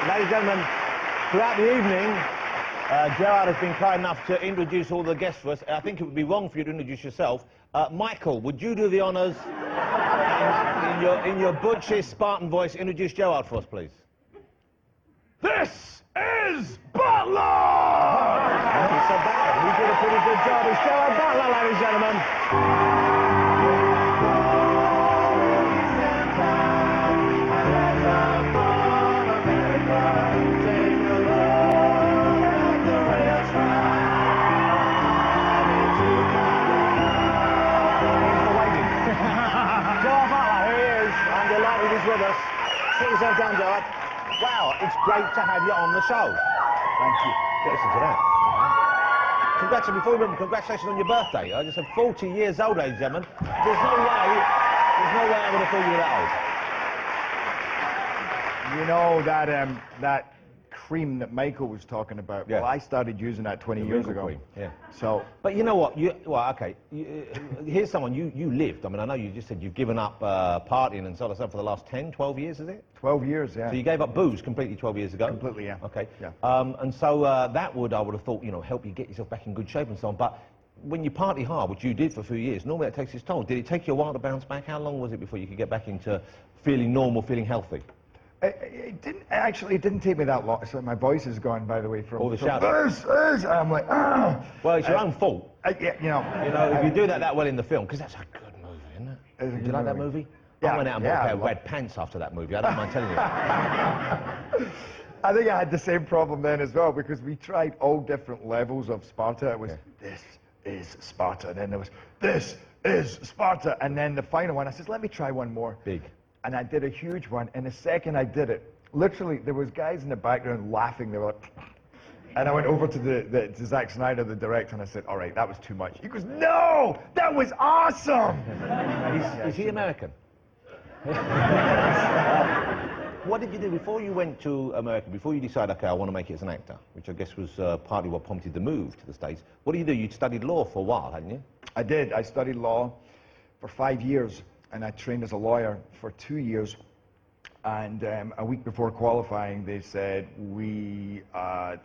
Ladies and gentlemen, throughout the evening, Gerard has been kind enough to introduce all the guests for us. I think it would be wrong for you to introduce yourself. Michael, would you do the honours, in your butchish Spartan voice, introduce Gerard for us, please? This is Butler! Thank you so bad. He did a pretty good job. It's Gerard Butler, ladies and gentlemen. With us. Sit yourself down, Gerard. Wow, it's great to have you on the show. Thank you. Get listen to that. Congratulations, before we remember, congratulations on your birthday. I just said 40 years old, ladies and gentlemen. There's no way I would have thought you were that old. You know that cream that Michael was talking about. Yeah. Well, I started using that 20 years ago. Cream. Yeah. So. But you know what? Well, okay. Here's someone you lived. I mean, I know you just said you've given up partying and sort of stuff for the last 10, 12 years, is it? 12 years, yeah. So you gave up booze completely 12 years ago? Completely, yeah. Okay. Yeah. And so that would, I would have thought, you know, help you get yourself back in good shape and so on. But when you party hard, which you did for a few years, normally that takes its toll. Did it take you a while to bounce back? How long was it before you could get back into feeling normal, feeling healthy? It didn't take me that long. So my voice is gone, by the way, from all the shouting. I'm like, ah. Well, it's your own fault. Yeah, you know, if you do that well in the film, because that's a good movie, isn't it? Did you like that movie? Yeah, I went out and bought a pair of red pants after that movie. I don't mind telling you. I think I had the same problem then as well, because we tried all different levels of Sparta. It was, this is Sparta, and then there was, this is Sparta, and then the final one, I said, let me try one more. Big. And I did a huge one, and the second I did it, literally, there was guys in the background laughing. They were like, and I went over to Zack Snyder, the director, and I said, all right, that was too much. He goes, no, that was awesome. Is he American? What did you do before you went to America, before you decided, okay, I want to make it as an actor, which I guess was partly what prompted the move to the States? What did you do? You studied law for a while, hadn't you? I did. I studied law for 5 years. And I trained as a lawyer for 2 years. And a week before qualifying, they said, we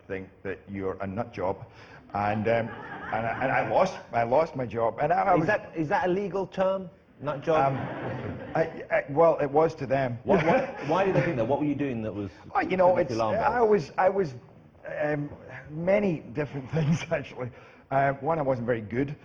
think that you're a nut job. And I lost my job. And is that a legal term, nut job? Well, it was to them. Why did they think that? What were you doing that was? You know, I was many different things actually. One, I wasn't very good.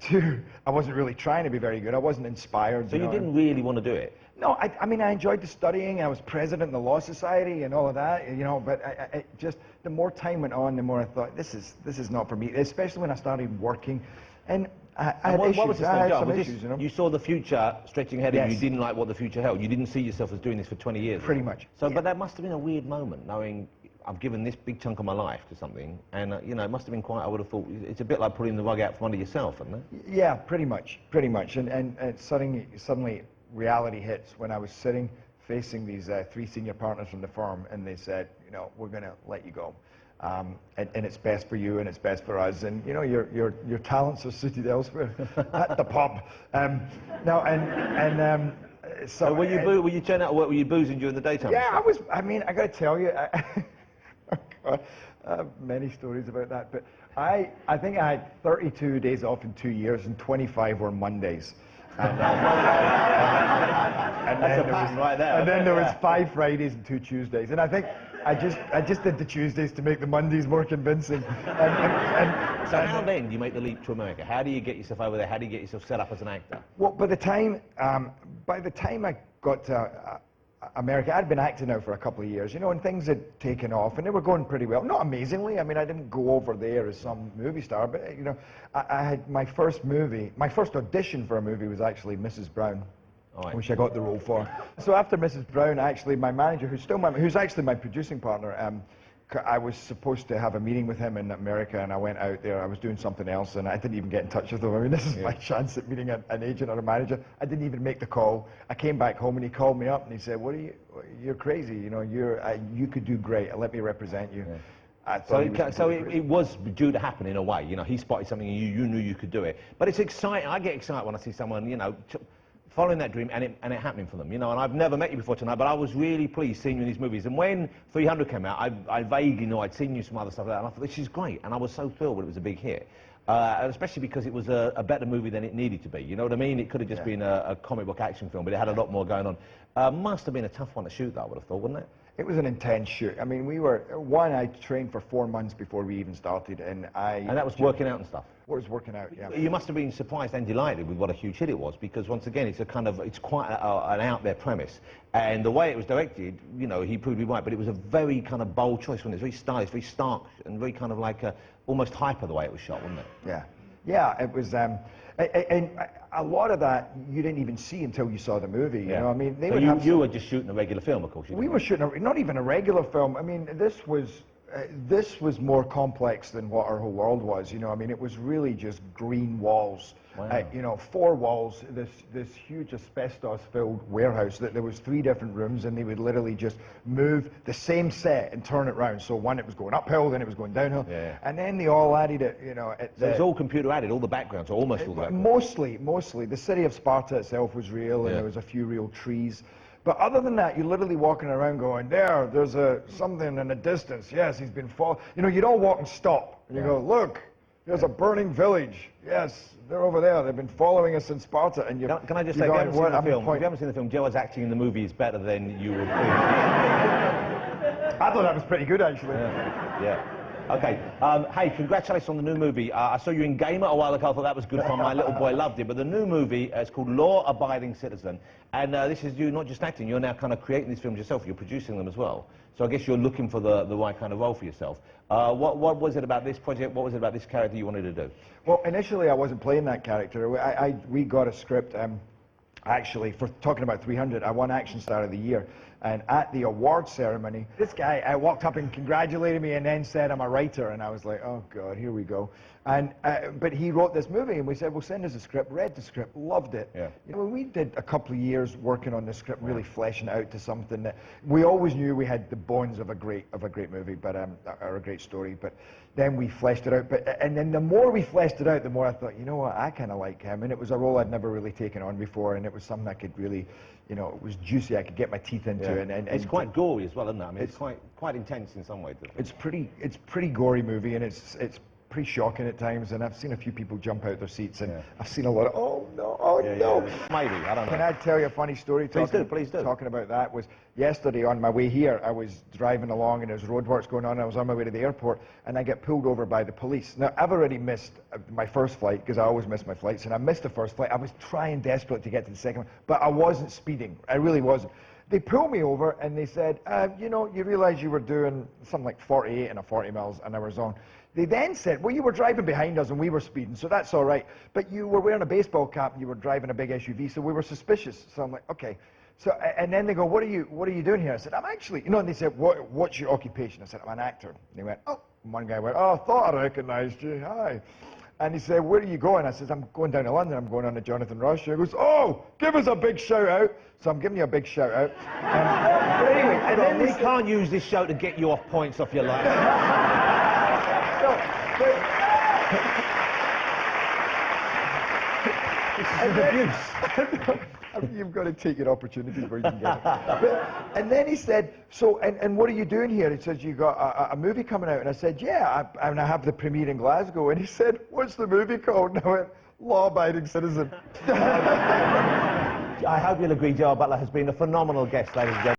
Two, I wasn't really trying to be very good. I wasn't inspired. So you didn't really want to do it? No, I mean, I enjoyed the studying. I was president of the Law Society and all of that, you know, but I just, the more time went on, the more I thought, this is not for me, especially when I started working. And I had issues. What was this I had some issues, issues, you know? You saw the future stretching ahead and you didn't like what the future held. You didn't see yourself as doing this for 20 years. Pretty much. So, but that must have been a weird moment, knowing I've given this big chunk of my life to something, and you know, it must have been quite, I would have thought, it's a bit like pulling the rug out from under yourself, isn't it? Yeah, pretty much. And suddenly reality hits when I was sitting facing these 3 senior partners from the firm, and they said, you know, we're going to let you go. And it's best for you and it's best for us, and you know, your talents are suited elsewhere at the pub. So were you turning out, were you boozing during the daytime? Yeah, I mean, I got to tell you, I have many stories about that, but I think I had 32 days off in 2 years, and 25 were Mondays. And then there was 5 Fridays and 2 Tuesdays, and I think I just did the Tuesdays to make the Mondays more convincing. So how then do you make the leap to America? How do you get yourself over there? How do you get yourself set up as an actor? Well, by the time I got to America, I'd been acting now for a couple of years, you know, and things had taken off, and they were going pretty well. Not amazingly. I mean, I didn't go over there as some movie star, but, you know, I had my first audition for a movie was actually Mrs. Brown, which I got the role for. So after Mrs. Brown, actually, my manager, who's actually my producing partner, I was supposed to have a meeting with him in America, and I went out there. I was doing something else, and I didn't even get in touch with him. I mean, this is my chance at meeting an agent or a manager. I didn't even make the call. I came back home, and he called me up, and he said, you're crazy, you know, you could do great. Let me represent you. Yeah. I thought so it was due to happen in a way. You know, he spotted something, and you knew you could do it. But it's exciting. I get excited when I see someone, you know, following that dream and it happening for them, you know. And I've never met you before tonight, but I was really pleased seeing you in these movies. And when 300 came out, I vaguely knew I'd seen you some other stuff like that, and I thought, this is great. And I was so thrilled when it was a big hit. And especially because it was a better movie than it needed to be, you know what I mean? It could have just been a comic book action film, but it had a lot more going on. Must have been a tough one to shoot, though, I would have thought, wouldn't it? It was an intense shoot. I mean, I trained for 4 months before we even started, and And that was working out and stuff? Was working out, yeah. You must have been surprised and delighted with what a huge hit it was, because once again, it's quite an out there premise. And the way it was directed, you know, he proved me right, but it was a very kind of bold choice, wasn't it? It's very stylish, very stark, and very kind of like almost hyper the way it was shot, wasn't it? Yeah. Yeah, it was, and a lot of that you didn't even see until you saw the movie, you know, I mean, they you were just shooting a regular film, of course. We were shooting, not even a regular film. I mean, this was more complex than what our whole world was, you know, I mean, it was really just green walls. Wow. You know, 4 walls, this huge asbestos-filled warehouse that there was 3 different rooms, and they would literally just move the same set and turn it round. So one, it was going uphill, then it was going downhill, and then they all added it, you know. So it was all computer added, all the backgrounds, or almost all the backgrounds. Mostly. The city of Sparta itself was real, and there was a few real trees. But other than that, you're literally walking around going, there's something in the distance. Yes, he's been followed. You know, you'd all walk and stop, and you go, look. There's a burning village. Yes, they're over there. They've been following us in Sparta. And can I just say, if you haven't seen the film, Gerard's acting in the movie is better than you would think. I thought that was pretty good, actually. Yeah. Okay. Hey, congratulations on the new movie. I saw you in Gamer a while ago. I thought that was good fun. My little boy loved it. But the new movie is called Law Abiding Citizen. And this is you not just acting. You're now kind of creating these films yourself. You're producing them as well. So I guess you're looking for the right kind of role for yourself. What was it about this project? What was it about this character you wanted to do? Well, initially I wasn't playing that character. We got a script, actually, for talking about 300. I won Action Star of the Year. And at the award ceremony, this guy walked up and congratulated me and then said I'm a writer. And I was like, oh, God, here we go. And but he wrote this movie, and we said, well, send us a script. Read the script, loved it. Yeah. You know, we did a couple of years working on the script, really fleshing it out to something that we always knew we had the bones of a great movie, but or a great story. But then we fleshed it out. And then the more we fleshed it out, the more I thought, you know what, I kind of like him. And it was a role I'd never really taken on before, and it was something I could really, you know, it was juicy. I could get my teeth into it. And it's quite gory as well, isn't it? I mean, it's quite intense in some ways. It's pretty gory movie, and it's pretty shocking at times, and I've seen a few people jump out their seats, and I've seen a lot of, oh no. Maybe, I don't know. Can I tell you a funny story? Please do. Talking about that was, yesterday on my way here, I was driving along and there's roadworks going on, and I was on my way to the airport, and I get pulled over by the police. Now, I've already missed my first flight, because I always miss my flights, and I missed the first flight. I was trying desperately to get to the second one, but I wasn't speeding. I really wasn't. They pulled me over and they said, you know, you realize you were doing something like 48 in a 40 miles an hour zone. They then said, well, you were driving behind us and we were speeding, so that's all right. But you were wearing a baseball cap and you were driving a big SUV, so we were suspicious. So I'm like, okay. So, and then they go, what are you doing here? I said, I'm actually, you know, and they said, what's your occupation? I said, I'm an actor. And they went, oh. And one guy went, oh, I thought I recognized you, hi. And he said, where are you going? I said, I'm going down to London. I'm going on to Jonathan Rush. He goes, oh, give us a big shout out. So I'm giving you a big shout out. But anyway, and then we can't use this show to get you off points off your life. This is abuse. You've got to take your opportunities where you can get it. And then he said, so, and what are you doing here? He says, you got a movie coming out. And I said, yeah, and I have the premiere in Glasgow. And he said, what's the movie called? And I went, Law Abiding Citizen. I hope you'll agree, Gerard Butler has been a phenomenal guest, ladies and gentlemen.